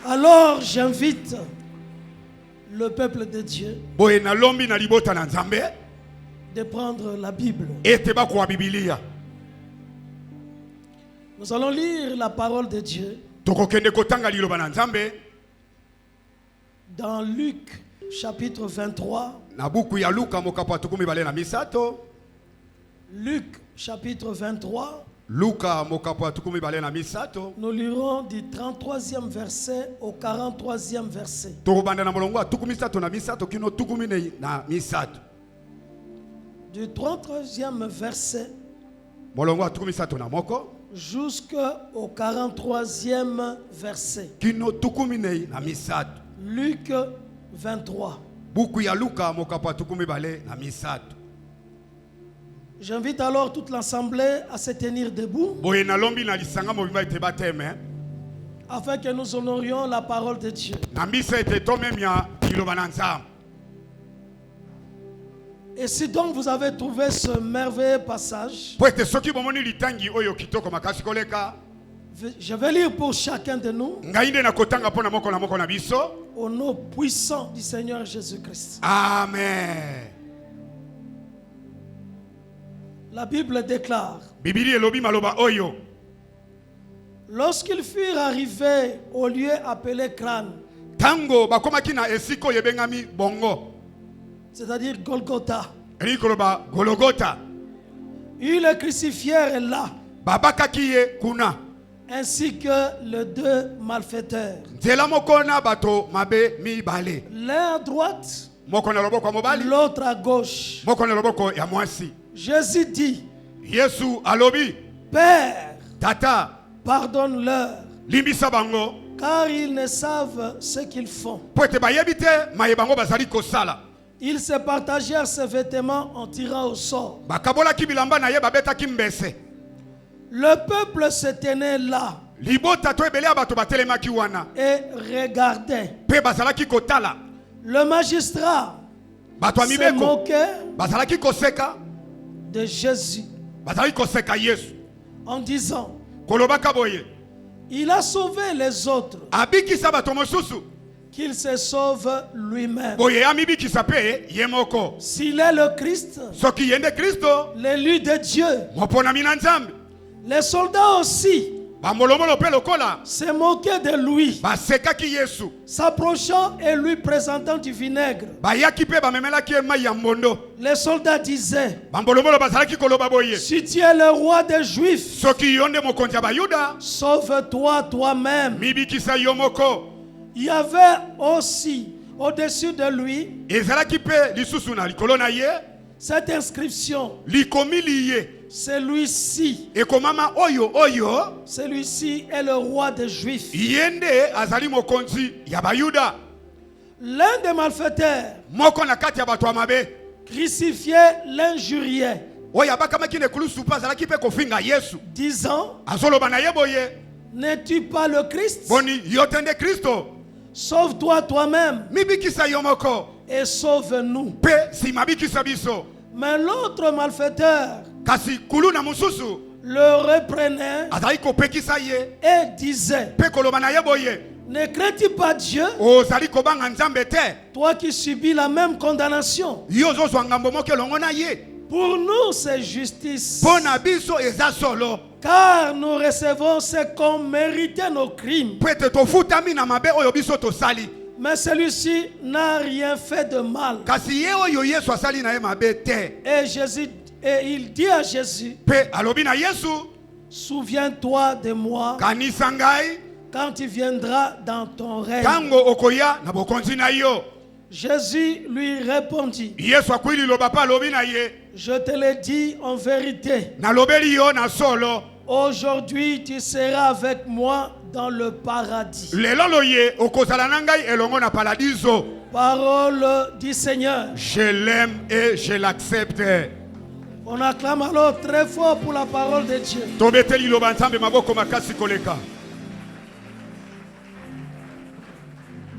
Alors j'invite le peuple de Dieu de prendre la Bible. Nous allons lire la parole de Dieu dans Luc chapitre 23. Luc chapitre 23. Nous lirons du 33e verset au 43e verset. Du 33e verset jusqu'au 43e verset. Luc 23. J'invite alors toute l'assemblée à se tenir debout afin que nous honorions la parole de Dieu. Et si donc vous avez trouvé ce merveilleux passage, je vais lire pour chacun de nous au nom puissant du Seigneur Jésus-Christ. Amen. La Bible déclare: lorsqu'ils furent arrivés au lieu appelé Crâne, c'est-à-dire Golgotha, ils le crucifièrent là, ainsi que les deux malfaiteurs, l'un à droite, l'autre à gauche. Jésus dit: Père, Tata, pardonne-leur, car ils ne savent ce qu'ils font. Ils se partagèrent ses vêtements en tirant au sort. Le peuple se tenait là et regardait. Le magistrat se moquait de Jésus en disant: il a sauvé les autres, qu'il se sauve lui-même. S'il est le Christ, l'élu de Dieu. Les soldats aussi se moquaient de lui, s'approchant et lui présentant du vinaigre. Les soldats disaient: si tu es le roi des Juifs, sauve-toi toi-même. Il y avait aussi au-dessus de lui cette inscription: celui-ci est le roi des Juifs. L'un des malfaiteurs crucifié l'injuriait, disant: n'es-tu pas le Christ? Sauve-toi toi-même et sauve-nous. Mais l'autre malfaiteur le reprenait et disait: ne crains-tu pas Dieu, toi qui subis la même condamnation? Pour nous c'est justice, car nous recevons ce qu'ont mérité nos crimes. Mais celui-ci n'a rien fait de mal. Et il dit à Jésus: souviens-toi de moi quand tu viendras dans ton règne. Jésus lui répondit: je te le dis en vérité, aujourd'hui tu seras avec moi dans le paradis. Parole du Seigneur. Je l'aime et je l'accepte. On acclame alors très fort pour la parole de Dieu.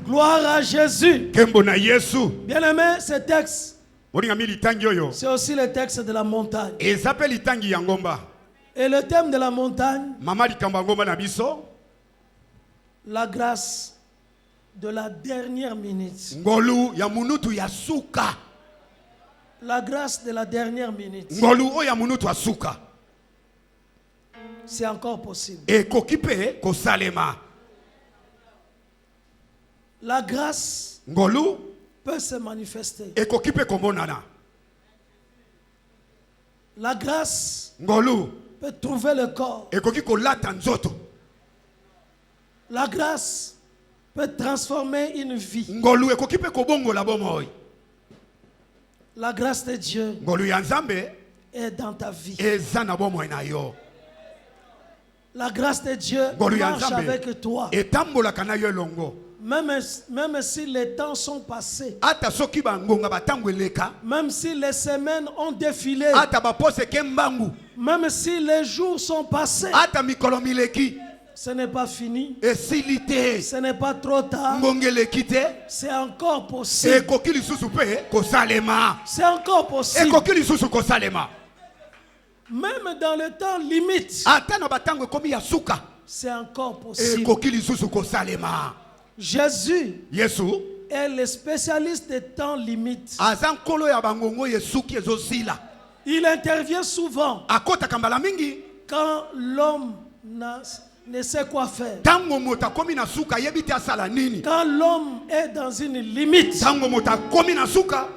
Gloire à Jésus. Bien aimé, ce texte, c'est aussi le texte de la montagne. Et le thème de la montagne, la grâce de la dernière minute. Ngolu ya munutu ya suka. La grâce de la dernière minute. Ngolu o ya munutu ya suka. C'est encore possible. Et kokipe ko salema. La grâce Ngolu peut se manifester. et kokipe komonana. La grâce Ngolu peut trouver le corps. et koki kolata nzoto. La grâce peut transformer une vie. Ngolu et kokipe kobongo la bomoy. La grâce de Dieu Ngolu ya Nzambe est dans ta vie. eza na bomoy na yo. La grâce de Dieu Ngolu ya marche Nzambe avec toi. etambola kana yo longo. Même si les temps sont passés. Ata soki bangonga batango eleka. Même si les semaines ont défilé. Ata bapose kembangu. Même si les jours sont passés. Ata mikolo mileki. Ce n'est pas fini. Esilite. Ce n'est pas trop tard. Ngongeleki te. C'est encore possible. Ekoki lisusu pe kosalema. C'est encore possible. Ekoki lisusu kosalema. Même dans le temps limite. Ata na batango ekomi ya suka. C'est encore possible. Ekoki lisusu kosalema. Jésus Yesu est le spécialiste des temps limites. aza nkolo ya bangongo yesuki ezosila. Il intervient souvent Akotaka mbala mingi quand l'homme ne sait quoi faire. tango moto akomi na suka yebi te asala nini. Quand l'homme est dans une limite Tango moto akomi na suka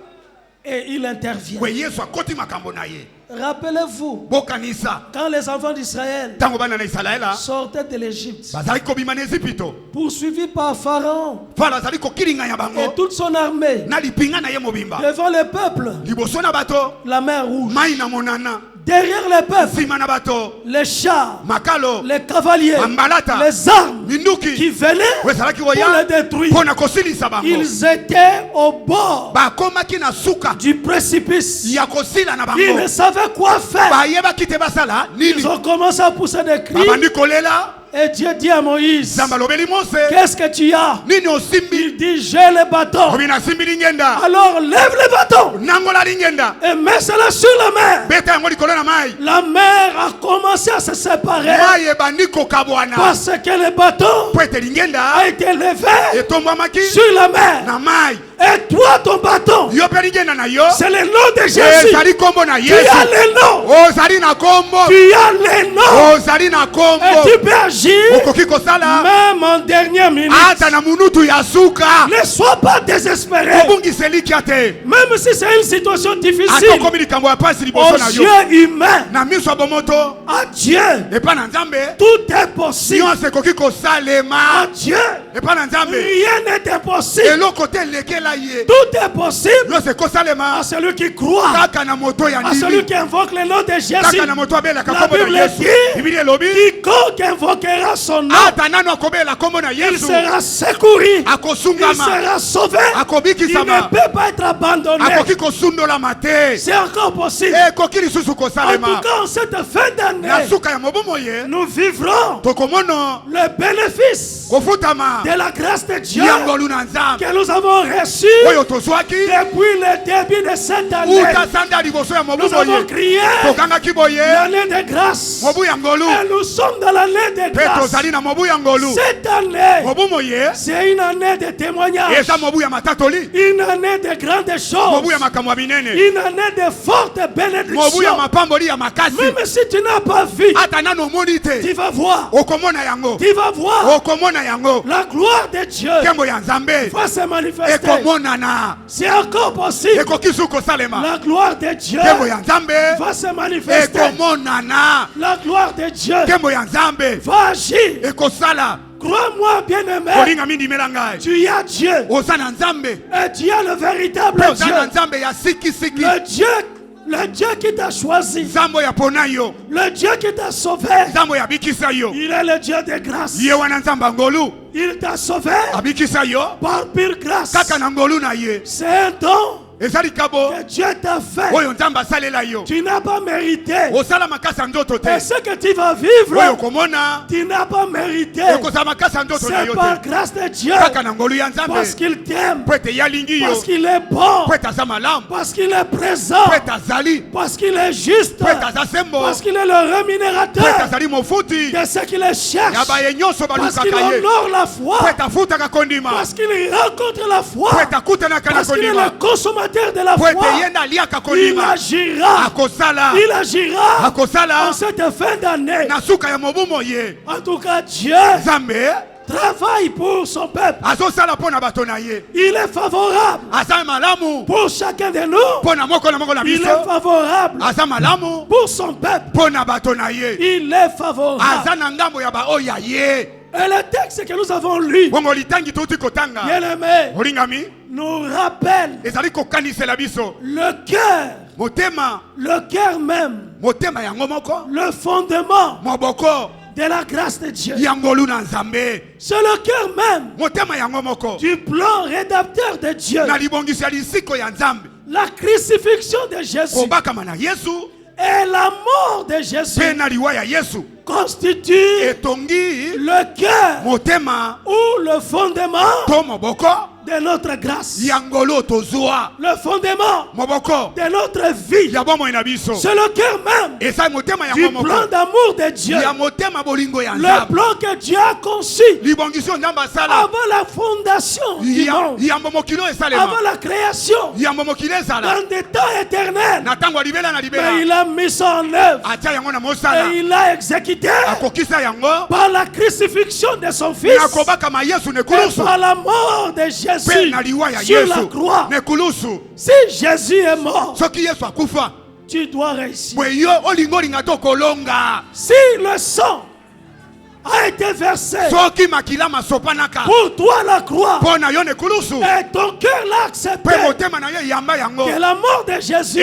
et il intervient. kwe Yesu akoti makambo na ye. Rappelez-vous, Bokanisa quand les enfants d'Israël tango bana na Israela sortaient de l'Égypte, bazali kobima na Ezipito. poursuivis par Pharaon Fala azali kokilinga ya et bango toute son armée, na lipinga na ye mobimba. devant le peuple, Liboso na bato la mer rouge. mai na monana. Derrière le peuple, Sima na bato les chars, makalo les cavaliers, ambalata les armes minduki qui venaient wezalaki pour koya les détruire. pona kosilisa bango. Ils étaient au bord Bakomaki na suka du précipice. ya kosila na Ils bango. ne savaient quoi faire. Bayebaki te basala nini. Ils ont commencé à pousser des cris. Babandi kolela Et Dieu dit à Moïse, Zamba lobeli Mose qu'est-ce que tu as? nini osimbi. Il dit, j'ai le bâton. Obina simbi lingenda Alors lève le bâton nangola lingenda et mets cela sur la mer. beta yango likolo na mai. La mer a commencé à se séparer Mai ebandi kokabwana parce que le bâton po ete lingenda a été levé etombwamaki sur la mer. na mai. Et toi, ton bâton, Yo pe lingenda na yo c'est le nom de Jésus. ezali kombo na Tu as Yesu. le nom. Ozali na kombo. Tu as le nom. Ozali na Et kombo. tu peux agir Okoki kosala même en dernière minute. ata na munutu ya suka. Ne sois pas désespéré. Obungiseli kia te. Même si c'est une situation difficile, Atokomi likambo ya pasi aux liboso na yo. yeux humains, Na miso ya bomoto à Dieu, epa na Nzambe tout est possible. nyonso ekoki À kosalema. Dieu, Epa na Nzambe rien n'est impossible. eloko te elekela ye. Tout est possible Nyonso ekosalema à celui qui croit, kaka na moto ya à celui ndimi. qui invoque le nom de Jésus. Kaka na moto abelaka La kombo Bible na Yesu. dit, Biblia elobi quiconque invoquera son nom, ata nano akobela kombo na il Yesu sera secouru, il akosungama sera sauvé, il ne akobikisama peut pas être abandonné. akoki kosundolama te. C'est encore possible. Ekoki lisusu En tout kosalema cas, en cette fin na d'année, suka ya mobomo ye nous vivrons tokomona le bénéfice kofutama de la grâce de Dieu ya ngolu na Nzambe que nous avons reçu oyo tozwaki depuis le début de cette année. uta sanda liboso ya Nous mobumo avons ye crié tokangaki boye l'année de grâce. mobu ya ngolu Et nous sommes dans l'année de mpe grâce. tozali na mobu ya ngolu. Cette année, Mobumo ye c'est une année de témoignages, eza mobu ya matatoli, une année de grandes choses, mobu ya makambo ya binene, une année de fortes mobu ya bénédictions. mapamboli ya makasi. Même si tu n'as pas vu, Ata nano omoni te tu vas voir, okomona yango, tu vas voir okomona yango. la gloire de Dieu Nkembo ya Nzambe va se manifester. ekomonana, C'est encore possible. ekoki su kosalema. La gloire de Dieu Nkembo ya Nzambe va se manifester. ekomonana, La gloire de Dieu nkembo ya Nzambe va agir. ekosala. Crois-moi, bien-aimé, Kolinga mindimela ngai tu as Dieu. oza na Nzambe, Et tu as le véritable mpe oza na Dieu. Nzambe ya sikisiki, Le Dieu qui t'a choisi. Nzambe ya pona yo, Le Dieu qui t'a sauvé. Nzambe ya bikisa yo. Il est le Dieu de grâce. Ye wana Nzambe ya ngolu Il t'a sauvé abikisa yo par pure grâce. kaka na ngolu na ye. C'est un don que Dieu t'a fait, tu n'as pas mérité. Et ce que tu vas vivre, tu n'as pas mérité. C'est par grâce de Dieu, parce qu'il t'aime, parce qu'il est bon, parce qu'il est présent, parce qu'il est juste, parce qu'il est le rémunérateur de ceux qui le cherchent, parce qu'il honore la foi, parce qu'il rencontre la foi, parce qu'il est le consommateur de la foi. Il agira en cette fin d'année. En tout cas, Dieu travaille pour son peuple. Il est favorable pour chacun de nous. Il est favorable pour son peuple. Il est favorable. Et le texte que nous avons lu, bien-aimé, nous rappelle le cœur même, le fondement de la grâce de Dieu. C'est le cœur même du plan rédempteur de Dieu. La crucifixion de Jésus et la mort de Jésus constitue le cœur ou le fondement de notre grâce, le fondement de notre vie. C'est le cœur même du plan d'amour de Dieu, le plan que Dieu a conçu avant la fondation du monde, avant la création, dans des temps éternels. Mais il a mis ça en œuvre et il l'a exécuté par la crucifixion de son fils et par la mort de Jésus sur la croix. Si Jésus est mort, tu dois réussir. Si le sang a été versé pour toi la croix et ton cœur l'a accepté, que la mort de Jésus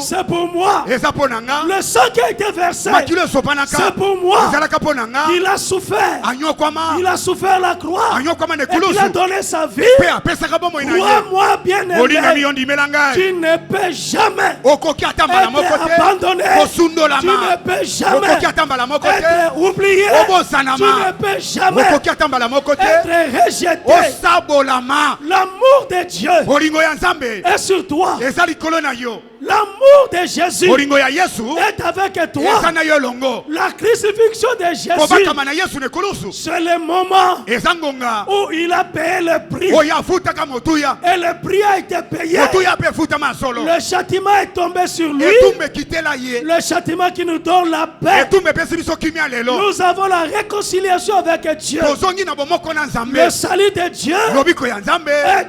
c'est pour moi, le sang qui a été versé c'est pour moi. Il a souffert la croix et il a donné sa vie. Crois-moi bien-aimé, tu ne peux jamais être abandonné, tu ne peux jamais être oublié, tu ne peux jamais être rejeté. L'amour de Dieu est sur toi. L'amour de Jésus est avec toi. La crucifixion de Jésus, c'est le moment où il a payé le prix. Et le prix a été payé. Le châtiment est tombé sur lui. Le châtiment qui nous donne la paix. Nous avons la réconciliation avec Dieu. Le salut de Dieu est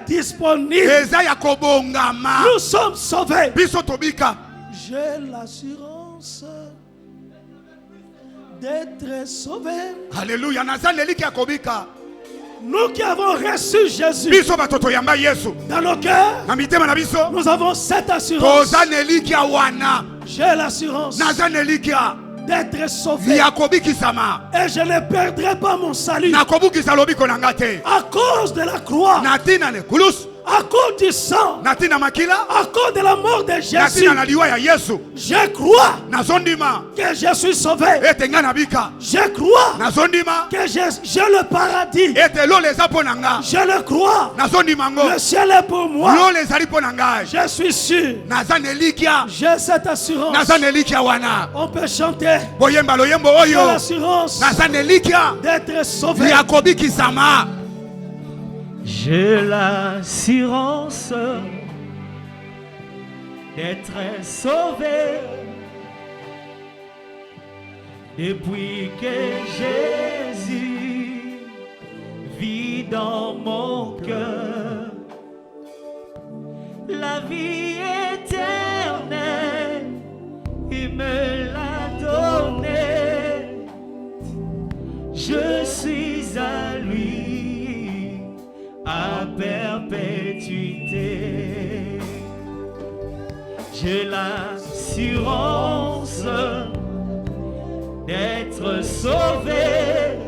disponible. Nous sommes sauvés. J'ai l'assurance d'être sauvés. Alléluia. Nous qui avons reçu Jésus dans nos cœurs, nous avons cette assurance. J'ai l'assurance d'être sauvé. Et je ne perdrai pas mon salut à cause de la croix, à cause du sang, à cause de la mort de Jésus. Je crois que je suis sauvé. Je crois que j'ai le paradis. Je le crois. Le ciel est pour moi. Je suis sûr. J'ai cette assurance. On peut chanter. J'ai l'assurance d'être sauvé. J'ai l'assurance d'être sauvé depuis que Jésus vit dans mon cœur. La vie éternelle, il me l'a donnée. Je suis à lui à perpétuité. J'ai l'assurance d'être sauvé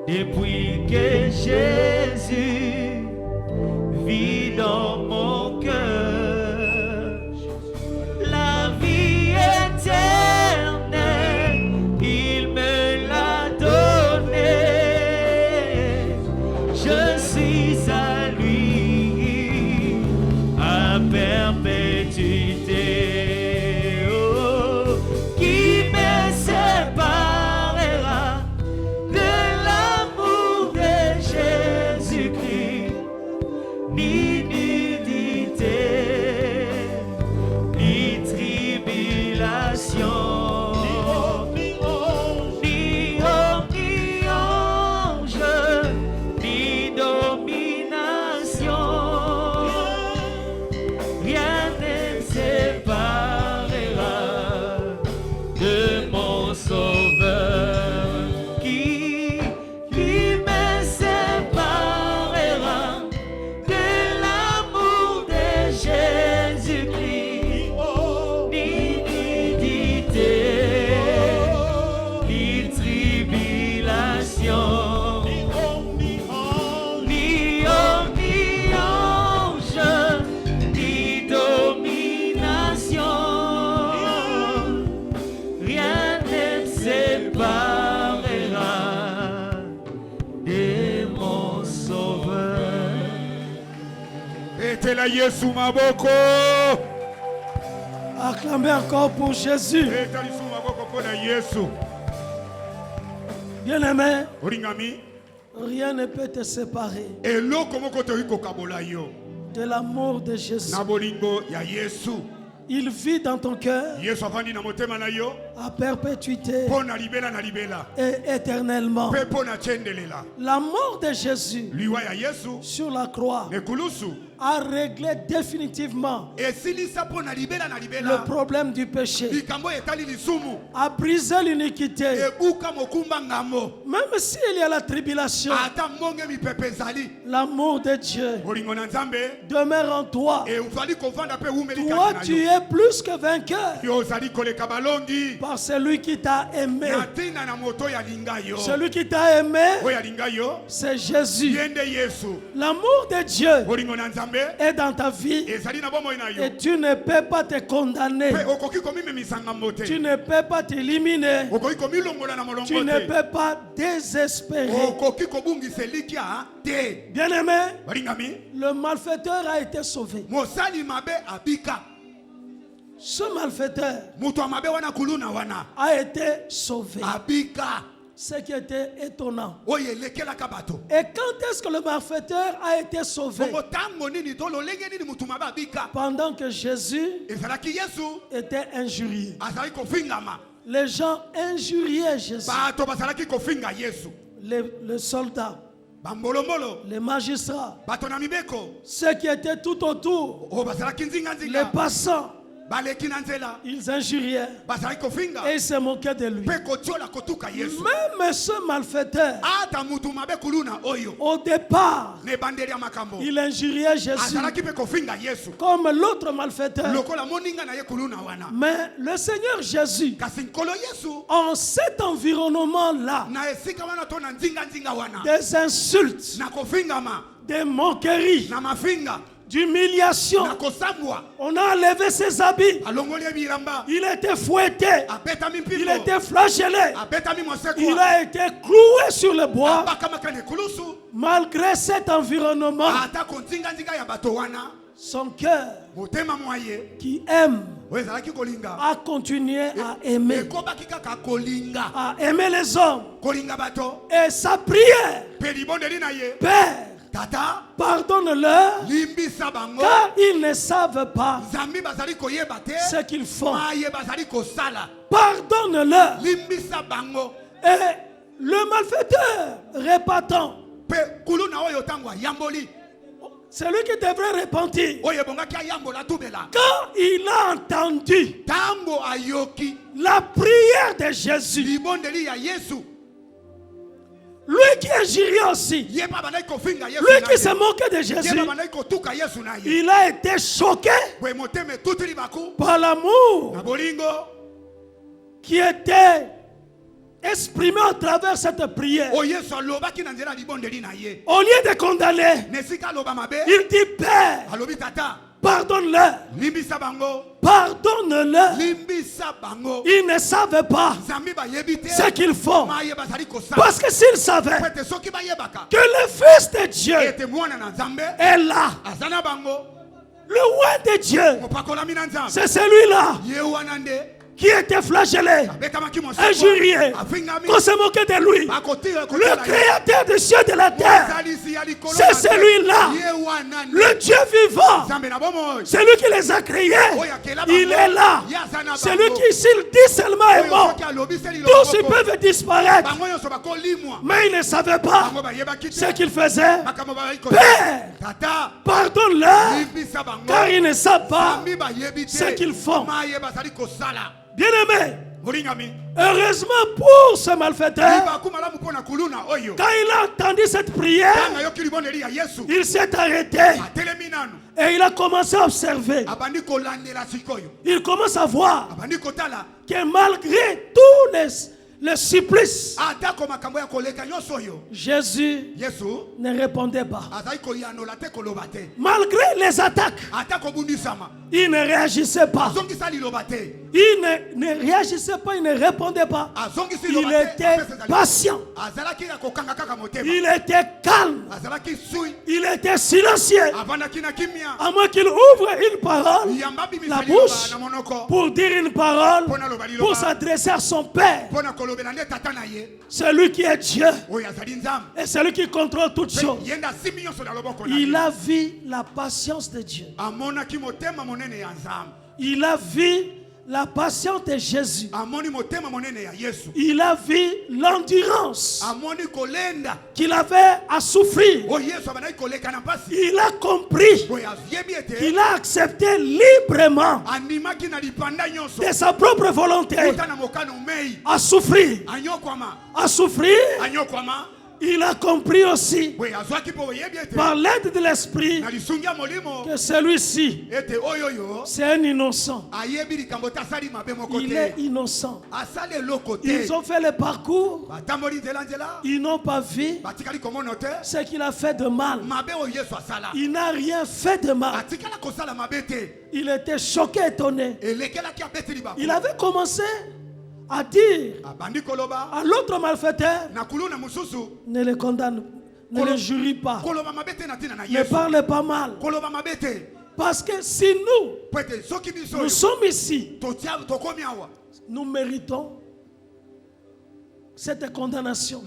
depuis que Jésus vit dans sauveur, qui me séparera de l'amour de Jésus-Christ, ni nudité, ni tribulation, ni ange, ni domination. Rien ne me séparera de mon sauveur. Etela Yesu maboko. Acclamez encore pour Jésus. Etali su maboko pona Yesu. Bien-aimé, Oringami. rien ne peut te séparer Eloko moko toyi kokabola yo. de l'amour de Jésus. Na bolingo ya Yesu. Il vit dans ton cœur Yesu avandi na motema na yo. à perpétuité Pona libela na libela. et éternellement. Pe pona chendelela. La mort de Jésus Liwa ya Yesu. sur la croix Nekulusu. a réglé définitivement Esilisa pona libela na le libela. problème du péché, Likambo etali lisumu. a brisé l'iniquité. Ebuka mokumba ngamo. Même s'il y a la tribulation, Ata monge mipepe ezali. l'amour de Dieu Bolingo na Nzambe. demeure en toi. Et ozali kovanda pe umeli Toi, kati tu na yo. es plus que vainqueur Yo ozali koleka balongi. par celui qui t'a aimé. Na tina na moto ya linga yo. Celui qui t'a aimé, Oya linga yo. c'est Jésus. Yende Yesu. L'amour de Dieu Bolingo na Nzambe. est dans ta vie Ezali na bomoi na yo. et tu ne peux pas te condamner. Pe okoki komimemisa ngambo te. Tu ne peux pas t'éliminer. Okoki komilongola na molongo Tu ne te. peux pas désespérer. Okoki kobungisa elikia te. Bien-aimé, Balingami. le malfaiteur a été sauvé. Mosali mabe abika. Ce malfaiteur Mutu wa mabe wana kuluna wana. a été sauvé. Abika. Ce qui était étonnant. Oye lekelaka bato. Et quand est-ce que le malfaiteur a été sauvé? Bongo tango nini to lolenge nini mutu mabe abika. Pendant que Jésus Ezalaki Yesu. était injurié. Azali kofingama. Les gens injuriaient Jésus. Bato bazalaki kofinga Yesu. Les soldats, Bambolomolo. les magistrats, Bato na mibeko. ceux qui étaient tout autour, O bazalaki nzinga les nzinga. passants, Baleki na nzela. ils injuriaient Bazalaki kofinga. et ils se moquaient de lui. Pe kotiola kotuka Yesu. Même ce malfaiteur, Ata mutu mabe kuluna oyo. au départ, Ne bandeli ya makambo. il injuriait Jésus Azalaki pe kofinga Yesu. comme l'autre malfaiteur. Lokola moninga na ye kuluna wana. Mais le Seigneur Jésus, Kasi nkolo Yesu. en cet environnement-là, Na esika wana to na nzinga nzinga wana. des insultes, Na kofingama. des moqueries, Na mafinga. d'humiliation, Na kosambwa. on a enlevé ses habits. Alongoli bilamba. Il était fouetté, Abetami il mpiko. était flagellé, Abetami moseko. il a été cloué sur le bois. Bakamaka ne kulusu. Malgré cet environnement, Ata konzinga nzinga ya bato wana. son cœur Motema mwaye. qui aime Wezalaki kolinga. a continué à aimer, Ekobaki kaka kolinga. à aimer les hommes. Kolinga bato. Et sa prière, Pe libondeli na ye. Père, Tata. pardonne-leur, Limbisa bango. car ils ne savent pas Zambi bazali koyeba te. ce qu'ils font. Maye bazali kosala. Pardonne-leur. Limbisa bango. Et le malfaiteur répétant, Pe kuluna oyo tangwa yamboli. celui qui devrait repentir, Oye bongaki ayambola tubela. quand il a entendu Tango ayoki. la prière de Jésus, Libondeli ya Yesu. lui qui injurie aussi, Yeba banai kofinga Yesu. lui qui se moquait de Jésus, Yeba banai kotuka Yesu na ye. il a été choqué Kwe moteme tutuli baku. par l'amour Na bolingo. qui était exprimé à travers cette prière. O Yesu alobaki na nzela libondeli na ye. Au lieu de condamner, Nesika loba mabe. il dit Père, Alobi tata. pardonne-leur, Limbisa bango. pardonne-leur. Limbisa bango. Ils ne savent pas Zambi bayebi te. ce qu'ils font. Maye bazali kosala. Parce que s'ils savaient Pete soki bayebaka. que le Fils de Dieu Ete mwana na Nzambe. est là, Azana bango. le roi de Dieu, Mopakolami na Nzambe. c'est celui-là Ye wana nde. qui était flagellé, Betamaki moseko. injurié, Afingami. qu'on se moquait de lui. Bakotira Le créateur des cieux et de la terre, Ozalisi ya likolo c'est na te. celui-là, Ye wana nde. le Dieu vivant, Nzambe na bomo. celui qui les a créés. Il est là. Celui qui, s'il dit seulement est mort, tous ils peuvent disparaître. Bango nyonso bakolimwa. Mais ils ne savaient pas Bango bayebaki te. ce qu'ils faisaient. Makambo bayaki ko. Père, Tata. pardonne-leur, Limbisa bango. car ils ne savent pas Zambi bayebi te. ce qu'ils font. Maye bazali kosala. Bien-aimé, Heureusement pour ce malfaiteur, quand il a entendu cette prière, il s'est arrêté et il a commencé à observer. Il commence à voir que malgré tous les supplices, Jésus ne répondait pas. Malgré les attaques, il ne réagissait pas. Il ne réagissait pas, il ne répondait pas. Il était patient. Il était calme. Il était silencieux. À moins qu'il ouvre une parole, la bouche, pour dire une parole, pour s'adresser à son Père. Celui qui est Dieu et celui qui contrôle toutes choses. Il a vu la patience de Dieu. Il a vu la patience de Jésus. Il a vu l'endurance qu'il avait à souffrir. Il a compris qu'il a accepté librement de sa propre volonté à souffrir. À souffrir. Il a compris aussi, par l'aide de l'Esprit, que celui-ci, c'est un innocent. Il est innocent. Ils ont fait le parcours. Ils n'ont pas vu ce qu'il a fait de mal. Il n'a rien fait de mal. Il était choqué, étonné. Il avait commencé à dire à l'autre malfaiteur, ne le condamne, ne le jurie pas, ne parle pas mal. Parce que si nous sommes ici, nous méritons cette condamnation.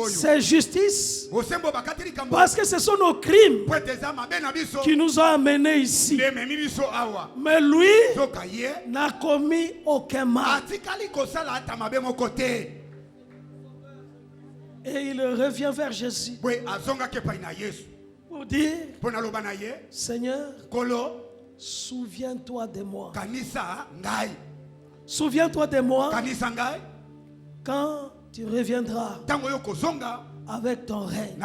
C'est justice. Parce que ce sont nos crimes qui nous ont amenés ici. Mais lui n'a commis aucun mal. Et il revient vers Jésus pour dire, Seigneur, souviens-toi de moi. Souviens-toi de moi quand tu reviendras avec ton règne.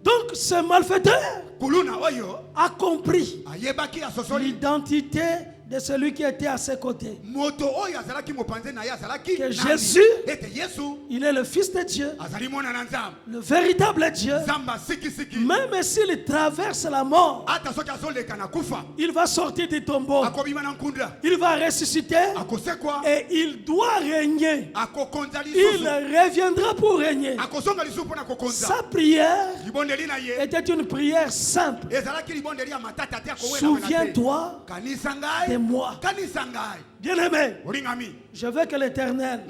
Donc ce malfaiteur a compris l'identité de celui qui était à ses côtés. Que Jésus, il est le Fils de Dieu, le véritable Dieu. Même s'il traverse la mort, il va sortir du tombeau. Il va ressusciter et il doit régner. Il reviendra pour régner. Sa prière était une prière simple. Souviens-toi de moi. Bien-aimé, je veux que l'Éternel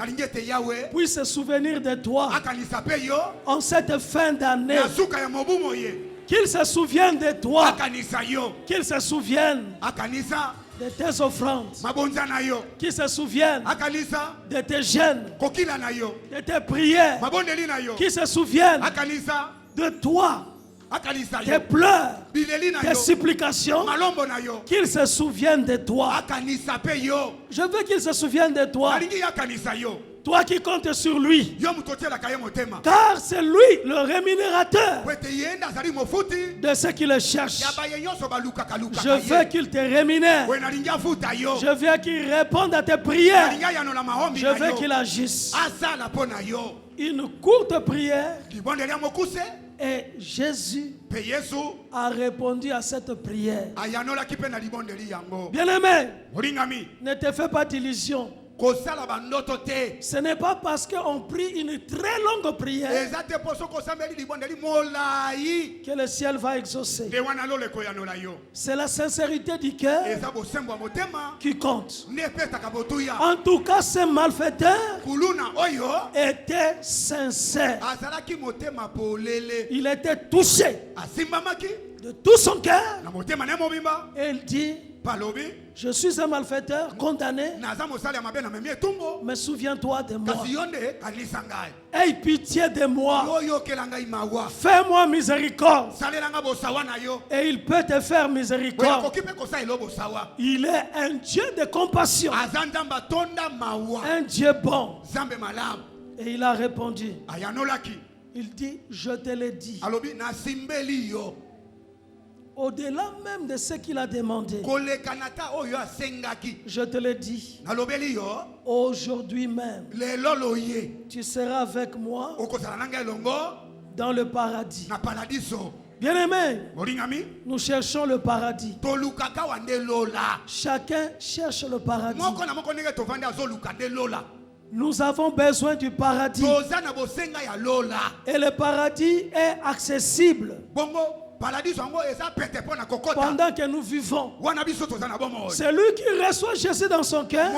puisse se souvenir de toi en cette fin d'année. Qu'il se souvienne de toi. Qu'il se souvienne de tes offrandes. Qu'il se souvienne de tes jeûnes, de tes prières. Qu'il se souvienne de toi, tes pleurs, tes supplications. Qu'il se souvienne de toi. Je veux qu'il se souvienne de toi. Toi qui comptes sur lui. Car c'est lui le rémunérateur de ceux qui le cherchent. Je veux qu'il te rémunère. Je veux qu'il réponde à tes prières. Je veux qu'il agisse. Une courte prière. Et Jésus a répondu à cette prière. Bien-aimé, ne te fais pas d'illusions. Ce n'est pas parce qu'on prie une très longue prière que le ciel va exaucer. C'est la sincérité du cœur qui compte. En tout cas, ce malfaiteur était sincère. Il était touché de tout son cœur. Et il dit, Je suis un malfaiteur condamné. Mais souviens-toi de moi. Aie pitié de moi. Fais-moi miséricorde. Et il peut te faire miséricorde. Il est un Dieu de compassion. Un Dieu bon. Et il a répondu. Il dit, je te l'ai dit. Au-delà même de ce qu'il a demandé, je te le dis, aujourd'hui même, tu seras avec moi dans le paradis. Bien-aimés, nous cherchons le paradis. Chacun cherche le paradis. Nous avons besoin du paradis. Et le paradis est accessible pendant que nous vivons. Celui qui reçoit Jésus dans son cœur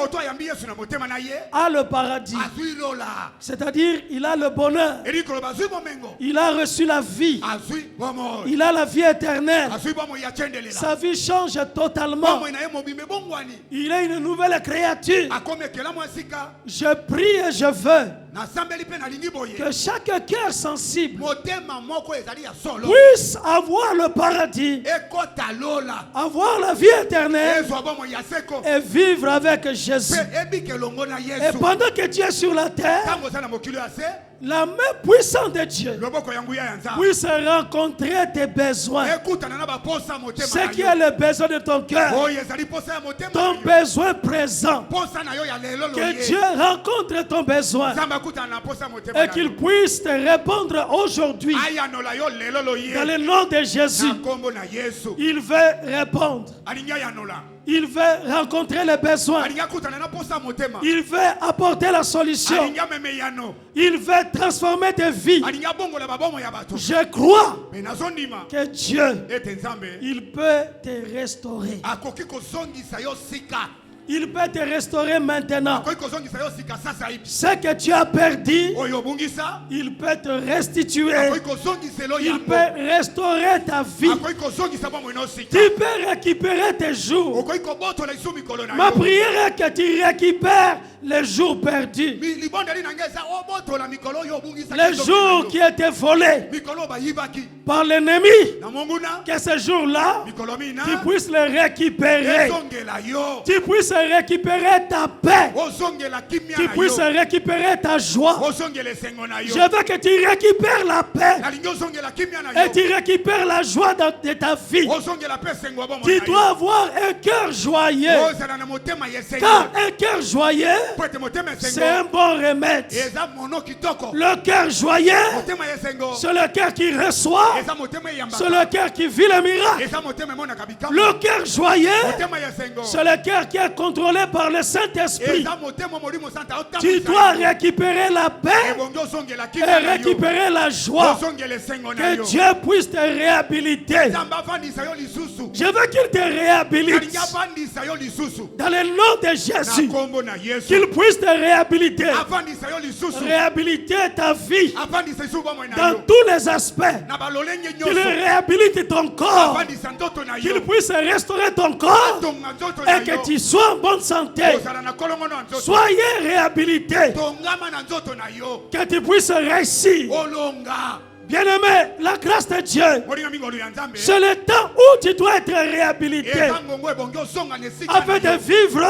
a le paradis. C'est-à-dire, il a le bonheur. Il a reçu la vie. Il a la vie éternelle. Sa vie change totalement. Il est une nouvelle créature. Je prie et je veux que chaque cœur sensible puisse avoir le paradis, avoir la vie éternelle et vivre avec Jésus. Et pendant que tu es sur la terre, la main puissante de Dieu puisse rencontrer tes besoins. Ce qui est le besoin de ton cœur, ton besoin présent, que Dieu rencontre ton besoin et qu'il puisse te répondre aujourd'hui dans le nom de Jésus. Il veut répondre. Il veut rencontrer les besoins. Il veut apporter la solution. Il veut transformer tes vies. Je crois que Dieu, il peut te restaurer. Il peut te restaurer maintenant. Ce que tu as perdu, il peut te restituer. Il peut restaurer ta vie. Tu peux récupérer tes jours. Ma prière est que tu récupères les jours perdus. Les jours qui étaient volés par l'ennemi. Que ce jour-là, tu puisses les récupérer. Tu puisses récupérer ta paix. Tu puisses récupérer ta joie. Je veux que tu récupères la paix et tu récupères la joie de ta vie. Tu dois avoir un cœur joyeux. Car un cœur joyeux, c'est un bon remède. Le cœur joyeux, c'est le cœur qui reçoit. C'est le cœur qui vit le miracle. Le cœur joyeux, c'est le cœur qui est contrôlé par le Saint-Esprit. Tu dois récupérer la paix et récupérer la joie. Que Dieu puisse te réhabiliter. Je veux qu'il te réhabilite. Dans le nom de Jésus. Qu'il puisse te réhabiliter. Réhabiliter ta vie dans tous les aspects. Qu'il réhabilite ton corps. Qu'il puisse restaurer ton corps et que tu sois en bonne santé. Soyez réhabilités. Que tu puisses réussir. Bien-aimé, la grâce de Dieu, c'est le temps où tu dois être réhabilité afin de vivre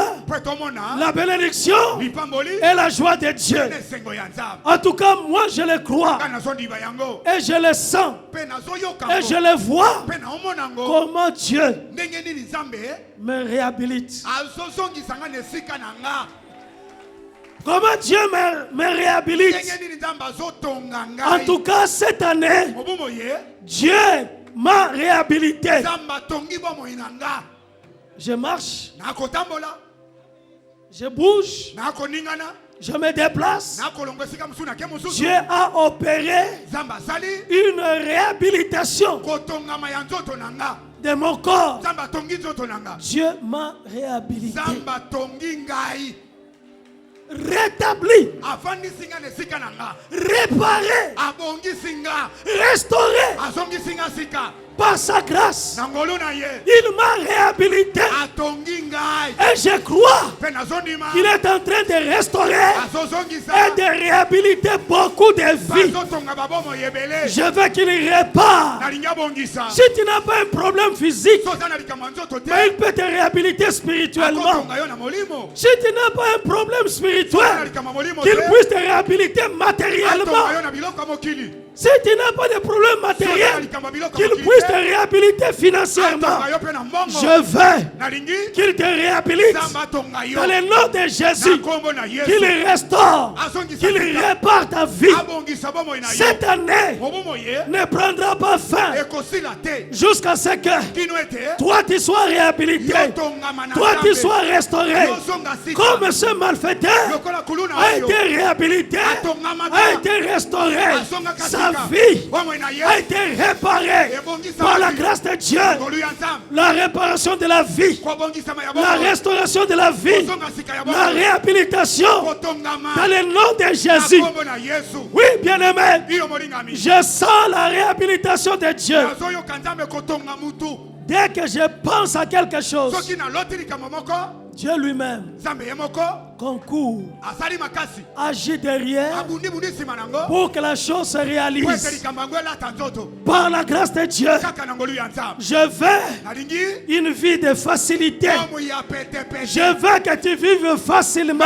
la bénédiction et la joie de Dieu. En tout cas, moi je le crois et je le sens et je le vois comment Dieu me réhabilite. Comment Dieu me réhabilite. En tout cas, cette année, Dieu m'a réhabilité. Je marche, je bouge, je me déplace. Dieu a opéré une réhabilitation de mon corps. Dieu m'a réhabilité. Rétabli, réparé, restauré Par sa grâce, il m'a réhabilité. Et je crois qu'il est en train de restaurer et de réhabiliter beaucoup de vies. Je veux qu'il répare. Si tu n'as pas un problème physique, mais il peut te réhabiliter spirituellement. Si tu n'as pas un problème spirituel, qu'il puisse te réhabiliter matériellement. Si tu n'as pas de problème matériel, qu'il puisse te réhabiliter financièrement. Je veux qu'il te réhabilite dans le nom de Jésus, qu'il restaure, qu'il répare ta vie. Cette année ne prendra pas fin jusqu'à ce que toi tu sois réhabilité, toi tu sois restauré, comme ce malfaiteur a été réhabilité, a été restauré. Sa vie a été réparée par la grâce de Dieu. La réparation de la vie, la restauration de la vie, la réhabilitation dans le nom de Jésus. Oui, bien-aimé, je sens la réhabilitation de Dieu. Dès que je pense à quelque chose, Dieu lui-même concourt, agit derrière pour que la chose se réalise. Par la grâce de Dieu, je veux une vie de facilité. Je veux que tu vives facilement.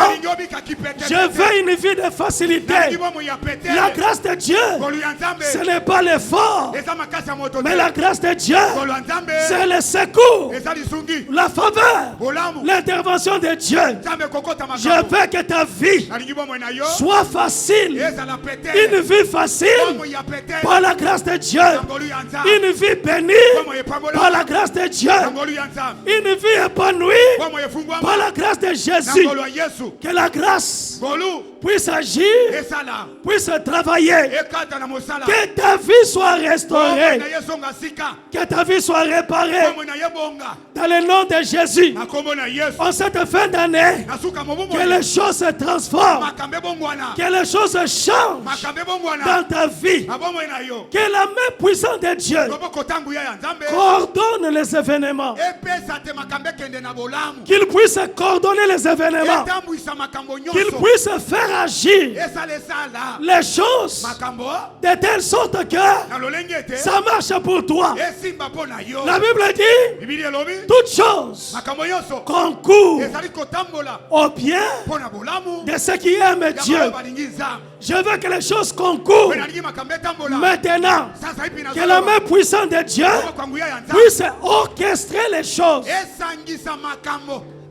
Je veux une vie de facilité. La grâce de Dieu, ce n'est pas l'effort, mais la grâce de Dieu, c'est le secours, la faveur, l'intervention de Dieu. Je veux que ta vie soit facile, une vie facile par la grâce de Dieu, une vie bénie par la grâce de Dieu, une vie épanouie par la grâce de Jésus. Que la grâce puisse agir, puisse travailler, que ta vie soit restaurée, que ta vie soit réparée dans le nom de Jésus. En cette fin d'année, que les choses se transforment, que les choses changent dans ta vie, que la main puissante de Dieu coordonne les événements, qu'il puisse coordonner les événements, qu'il puisse faire agir les choses de telle sorte que ça marche pour toi. La Bible dit toutes choses concourent au bien de ceux qui aiment Dieu. Je veux que les choses concourent maintenant, que la main puissante de Dieu puisse orchestrer les choses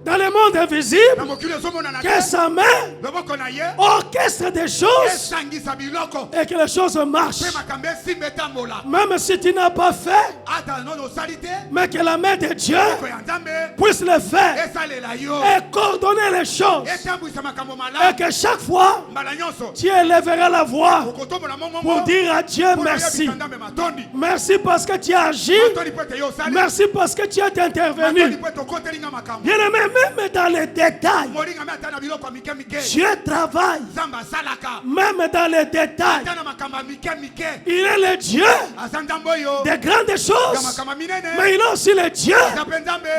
dans le monde invisible, que sa main orchestre des choses et que les choses marchent. Même si tu n'as pas fait, mais que la main de Dieu puisse le faire et coordonner les choses, et que chaque fois tu élèveras la voix pour dire à Dieu merci. Merci parce que tu as agi, merci parce que tu as intervenu. Bien-aimé, même dans les détails, Dieu travaille. Même dans les détails, il est le Dieu des grandes choses, mais il est aussi le Dieu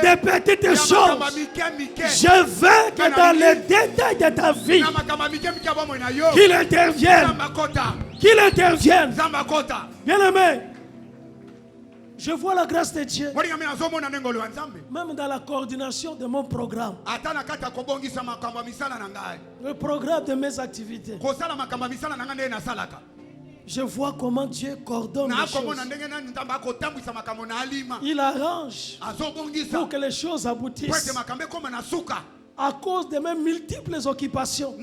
des petites choses. Je veux que dans les détails de ta vie, qu'il intervienne. Qu'il intervienne. Bien-aimé, je vois la grâce de Dieu, même dans la coordination de mon programme, le programme de mes activités. Je vois comment Dieu coordonne les choses. Il arrange pour que les choses aboutissent à cause de mes multiples occupations.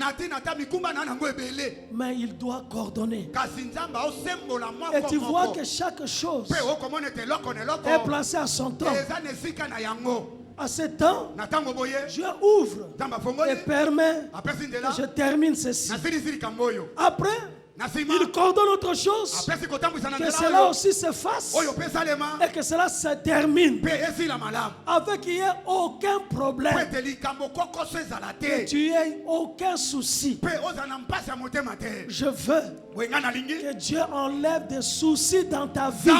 Mais il doit coordonner. Et tu vois que chaque chose est placée à son temps. À ce temps, Dieu ouvre et permet que je termine ceci. Après, il coordonne autre chose, que cela aussi se fasse et que cela se termine avec qu'il n'y ait aucun problème, que tu aies aucun souci. Je veux que Dieu enlève des soucis dans ta vie,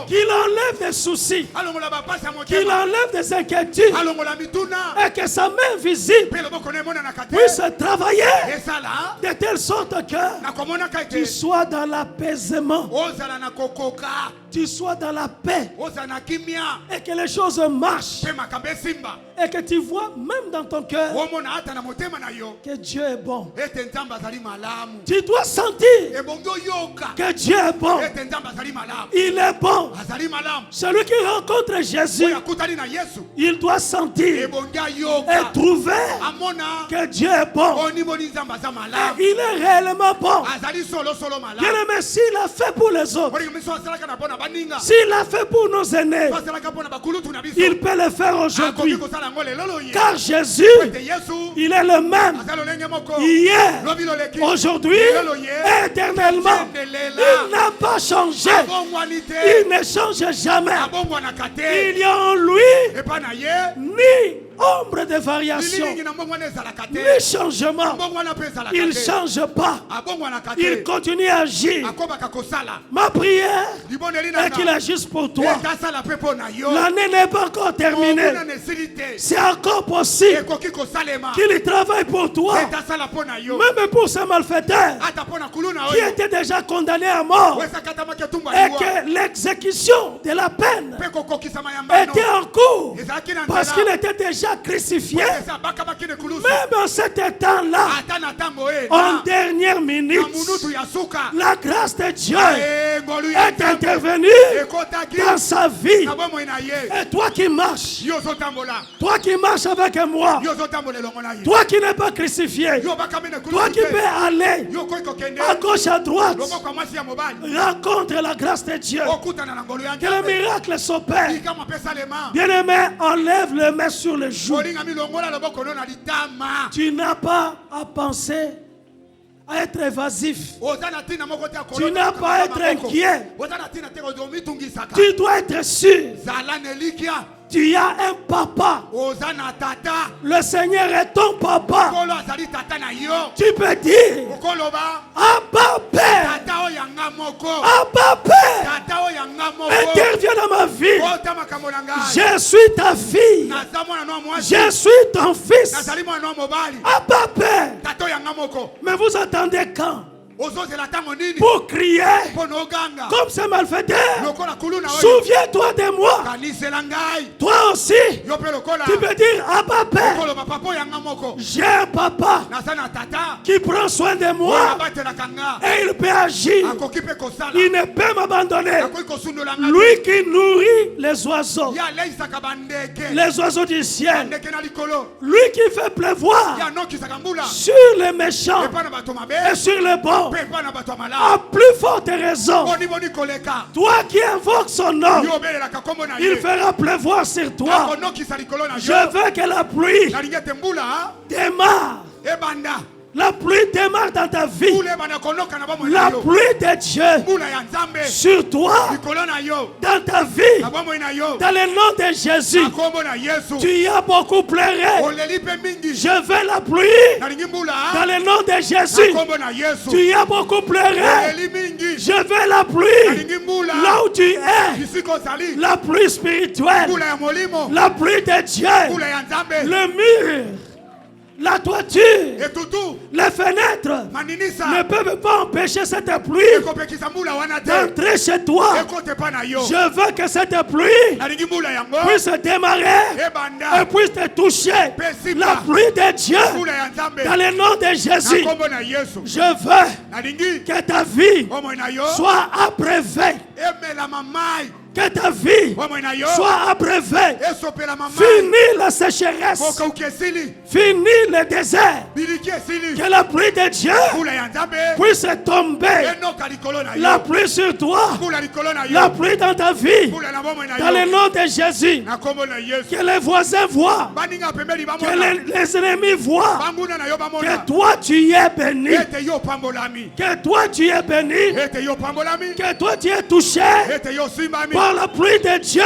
qu'il enlève des soucis, qu'il enlève des inquiétudes et que sa main visible puisse travailler de telle sorte que tu sois dans l'apaisement, tu sois dans la paix et que les choses marchent et que tu vois même dans ton cœur que Dieu est bon. Tu dois sentir que Dieu est bon. Il est bon. Celui qui rencontre Jésus, il doit sentir et trouver que Dieu est bon. Et il est réellement bon. Bien-aimé, s'il a fait pour les autres, s'il a fait pour nos aînés, il peut le faire aujourd'hui. Car Jésus, il est le même hier, aujourd'hui, éternellement. Il n'a pas changé. Il ne change jamais. Il y a en lui ni ombre de variation, ni changement. Il ne change pas. Il continue à agir. Ma prière est qu'il agisse pour toi. L'année n'est pas encore terminée. C'est encore possible qu'il travaille pour toi. Même pour ces malfaiteurs qui étaient déjà condamnés à mort et que l'exécution de la peine était en cours parce qu'il était déjà crucifié. Même en cet temps-là, en dernière minute, la grâce de Dieu est intervenue dans sa vie. Et toi qui marches, avec moi, toi qui n'es pas crucifié, toi qui peux aller à gauche, à droite, rencontre la grâce de Dieu. Que le miracle s'opère. Bien-aimé, enlève les mains sur le jour. Tu n'as pas à penser à être évasif. Tu n'as pas à être inquiet. Tu dois être sûr. Tu as un papa. Le Seigneur est ton papa. Tu peux dire Abba Père. Abba Père. Interviens dans ma vie. Je suis ta fille. Je suis ton fils. Abba Père. Mais vous attendez quand? Pour crier comme ces malfaiteurs. Souviens-toi de moi. Toi aussi, tu peux dire Abba Père. J'ai un papa qui prend soin de moi et il peut agir. Il ne peut m'abandonner. Lui qui nourrit les oiseaux du ciel. Lui qui fait pleuvoir sur les méchants et sur les bons. À plus forte raison, toi qui invoques son nom, il fera pleuvoir sur toi. Je veux que la pluie démarre. La pluie démarre dans ta vie. La pluie de Dieu sur toi, dans ta vie, dans le nom de Jésus. Tu as beaucoup pleuré. Je veux la pluie dans le nom de Jésus. Tu as beaucoup pleuré. Je veux la pluie là où tu es. La pluie spirituelle. La pluie de Dieu. Le mur. La toiture, les fenêtres ne peuvent pas empêcher cette pluie d'entrer chez toi. Je veux que cette pluie puisse démarrer et puisse te toucher. La pluie de Dieu dans le nom de Jésus. Je veux que ta vie soit abreuvée Que ta vie soit abreuvée. Fini la sécheresse. Fini le désert. Que la pluie de Dieu puisse tomber. La pluie sur toi. La pluie dans ta vie. Dans le nom de Jésus. Que les voisins voient. Que les ennemis voient. Que toi tu es béni. Que toi tu es béni. Que toi tu es touché par la pluie de Dieu.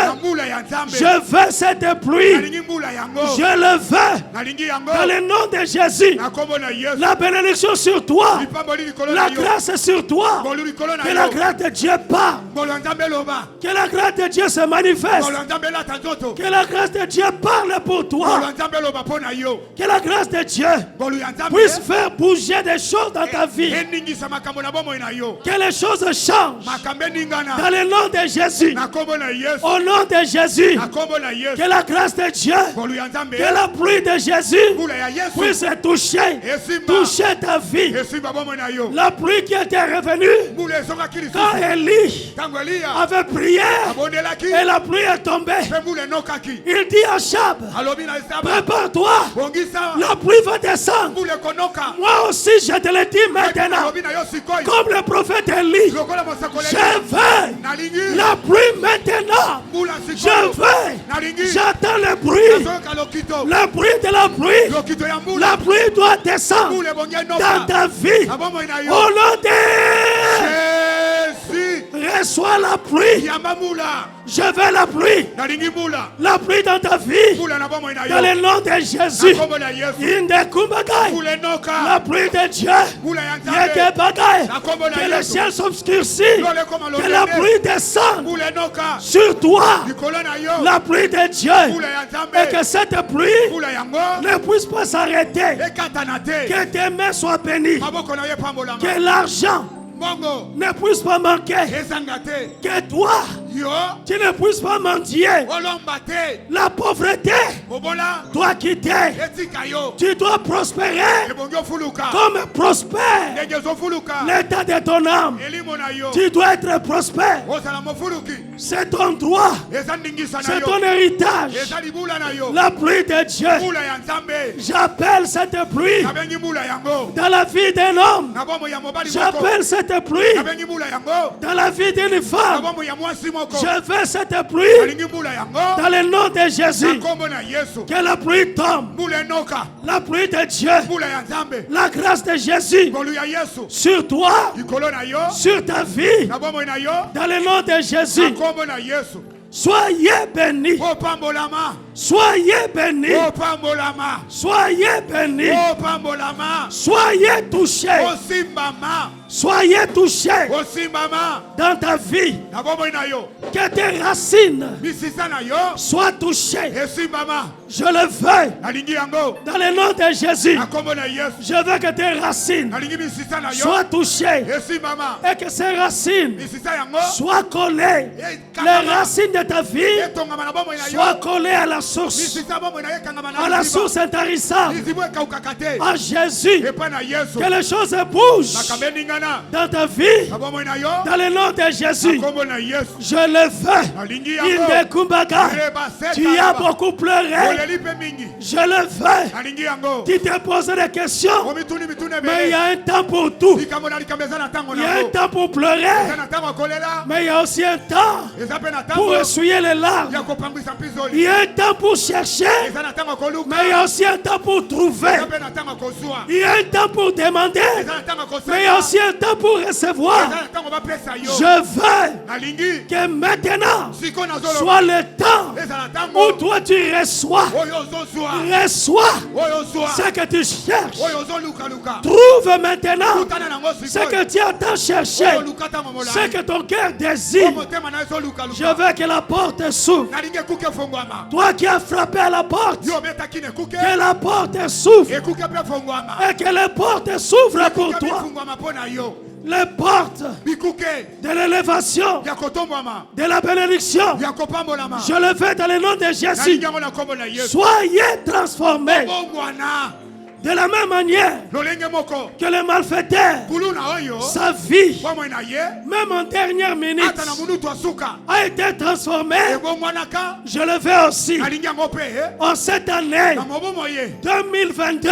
Je veux cette pluie. Je le veux. Dans le nom de Jésus. La bénédiction sur toi. La grâce sur toi. Que la grâce de Dieu parle. Que la grâce de Dieu se manifeste. Que la grâce de Dieu parle pour toi. Que la grâce de Dieu puisse faire bouger des choses dans ta vie. Que les choses changent. Dans le nom de Jésus. Au nom de Jésus. Que la grâce de Dieu. Que la pluie de Jésus puisse toucher ta vie. La pluie qui était revenue quand Élie avait prié et la pluie est tombée. Il dit à Achab, prépare-toi, la pluie va descendre. Moi aussi je te le dis maintenant, comme le prophète Élie, je veux la pluie maintenant. Je veux, j'attends le bruit de la pluie. La pluie doit descendre dans ta vie. Au nom de Jésus, reçois la pluie. Je veux la pluie. La pluie dans ta vie. Dans le nom de Jésus. La pluie de Dieu. Que le ciel s'obscurcisse. Que la pluie descende sur toi. La pluie de Dieu. Et que cette pluie ne puisse pas s'arrêter. Que tes mains soient bénies. Que l'argent ne puisse pas manquer. Que toi, tu ne puisses pas mendier. La pauvreté doit quitter. Tu dois prospérer comme prospère l'état de ton âme. Tu dois être prospère. C'est ton droit. C'est ton héritage. La pluie de Dieu. J'appelle cette pluie dans la vie d'un homme. J'appelle cette pluie dans la vie d'une femme. Je veux cette pluie dans le nom de Jésus. Que la pluie tombe. La pluie de Dieu. La grâce de Jésus sur toi, sur ta vie. Dans le nom de Jésus. Soyez bénis. Soyez bénis. Soyez bénis. Soyez touchés. Soyez touchés dans ta vie. Que tes racines soient touchées. Je le veux dans le nom de Jésus. Je veux que tes racines soient touchées et que ces racines soient collées. Les racines de ta vie soient collées à la source intarissable, à Jésus. Que les choses bougent dans ta vie, dans le nom de Jésus. Je le veux. Tu as beaucoup pleuré. Je le veux. Tu te poses des questions, mais il y a un temps pour tout. Il y a un temps pour pleurer, mais il y a aussi un temps pour essuyer les larmes. Il y a un temps pour chercher, mais il y a aussi un temps pour trouver. Il y a un temps pour demander, mais il y a aussi un temps pour recevoir. Je veux que maintenant soit le temps où toi tu reçois ce que tu cherches. Trouve maintenant ce que tu attends chercher, ce que ton cœur désire. Je veux que la porte s'ouvre. Toi qui as frappé à la porte, que la porte s'ouvre et que les portes s'ouvrent pour toi. Les portes de l'élévation, de la bénédiction, je le fais dans le nom de Jésus. Soyez transformés. De la même manière que le malfaiteur, sa vie, même en dernière minute, a été transformée. Je le veux aussi en cette année 2022,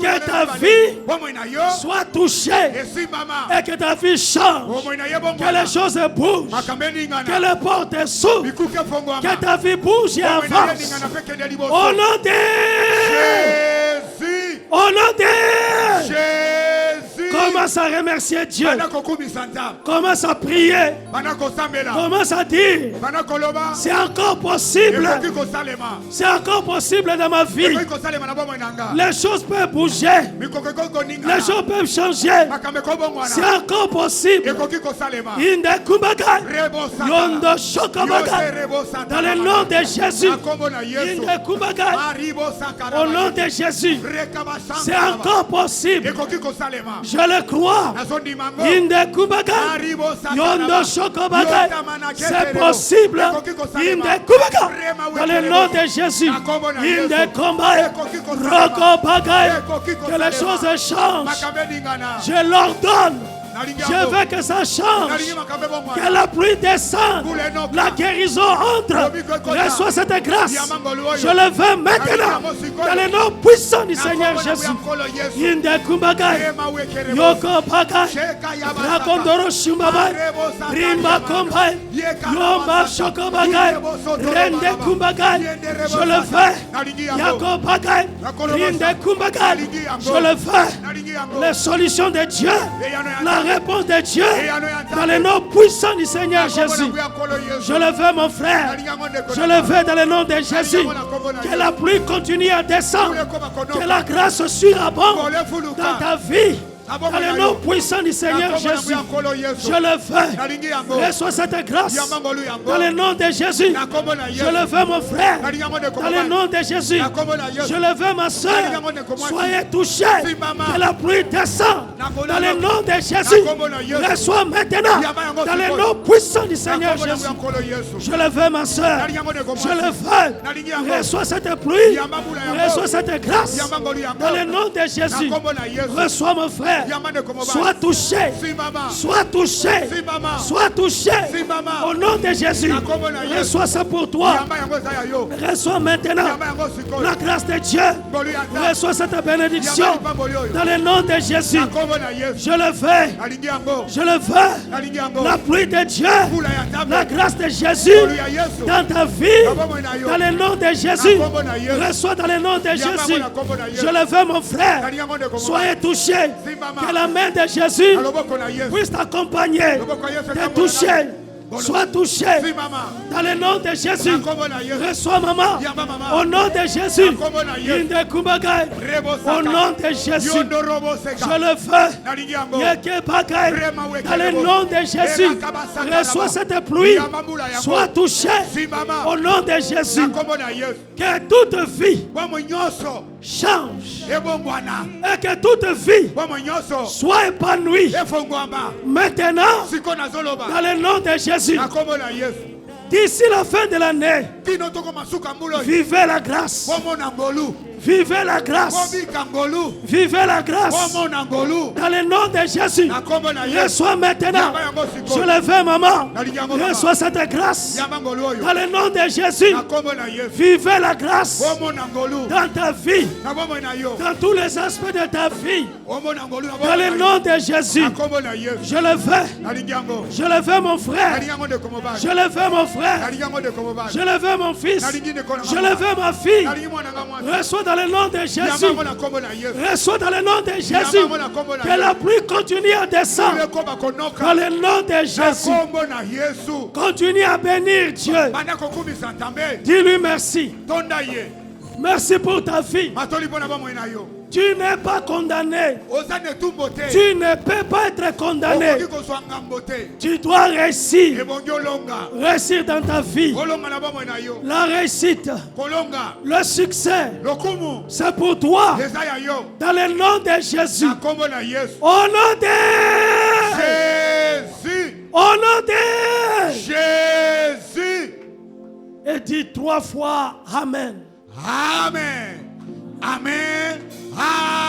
que ta vie soit touchée et que ta vie change, que les choses bougent, que les portes s'ouvrent, que ta vie bouge et avance. Au nom de Jésus. Au nom de Jésus. Commence à remercier Dieu. Commence à prier. Commence à dire, c'est encore possible. C'est encore possible dans ma vie. Les choses peuvent bouger. Les choses peuvent changer. C'est encore possible. Dans le nom de Jésus. Au nom de Jésus. C'est encore possible. Je le crois. C'est possible. Dans le nom de Jésus. Que les choses changent. Je l'ordonne. Je veux que ça change. Que la pluie descende. La guérison entre. Reçois cette grâce. Je le veux maintenant. Dans le nom puissant du Seigneur Jésus. Yoko Pagai. Rakondoro Shumbabai. Rimba Kombai. Yomba Shokobagai. Rende Kumbagai. Je le veux. Yako Pagai. Rinde Kumbagai. Je le veux. Les solutions de Dieu. La réponse de Dieu dans le nom puissant du Seigneur Jésus. Je le veux, mon frère. Je le veux dans le nom de Jésus. Que la pluie continue à descendre. Que la grâce surabonde dans ta vie. Dans le nom puissant du Seigneur Jésus, je le veux. Reçois cette grâce. Dans le nom de Jésus, je le veux, mon frère. Dans le nom de Jésus, je le veux, ma soeur. Soyez touchés. Que la pluie descend. Dans le nom de Jésus, reçois maintenant. Dans le nom puissant du Seigneur Jésus, je le veux, ma soeur. Je le veux. Reçois cette pluie. Reçois cette grâce. Dans le nom de Jésus, reçois, mon frère. Sois touché. Sois touché. Sois touché. Au nom de Jésus. Reçois ça pour toi. Reçois maintenant la grâce de Dieu. Reçois cette bénédiction. Dans le nom de Jésus. Je le veux. Je le veux. La pluie de Dieu. La grâce de Jésus. Dans ta vie. Dans le nom de Jésus. Reçois dans le nom de Jésus. Je le veux, mon frère. Soyez touchés. Que la main de Jésus puisse t'accompagner, te toucher. Sois touché dans le nom de Jésus. Reçois, maman. Au nom de Jésus. Au nom de Jésus. Je le veux. Dans le nom de Jésus. Reçois cette pluie. Sois touché. Au nom de Jésus. Que toute vie change. Et que toute vie soit épanouie. Maintenant, dans le nom de Jésus. D'ici la fin de l'année, vivez la grâce. Vivez la grâce. Vivez la grâce. Dans le nom de Jésus. Reçois maintenant. Je le veux, maman. Reçois cette grâce. Dans le nom de Jésus. Vivez la grâce. Dans ta vie. Dans tous les aspects de ta vie. Dans le nom de Jésus. Je le veux. Je le veux, mon frère. Je le veux, mon frère. Je le veux, mon fils. Je le veux, ma fille. Reçois dans le nom de Jésus. Reçois dans le nom de Jésus. Que la pluie continue à descendre. Dans le nom de Jésus. Continue à bénir Dieu. Dis-lui merci. Merci pour ta vie. Tu n'es pas condamné. Tu ne peux pas être condamné. Tu dois réussir. Réussir dans ta vie. La réussite. Le succès. C'est pour toi. Dans le nom de Jésus. Au nom de Jésus. Au nom de Jésus. Et dis 3 fois Amen. Amen. Amen. Amen.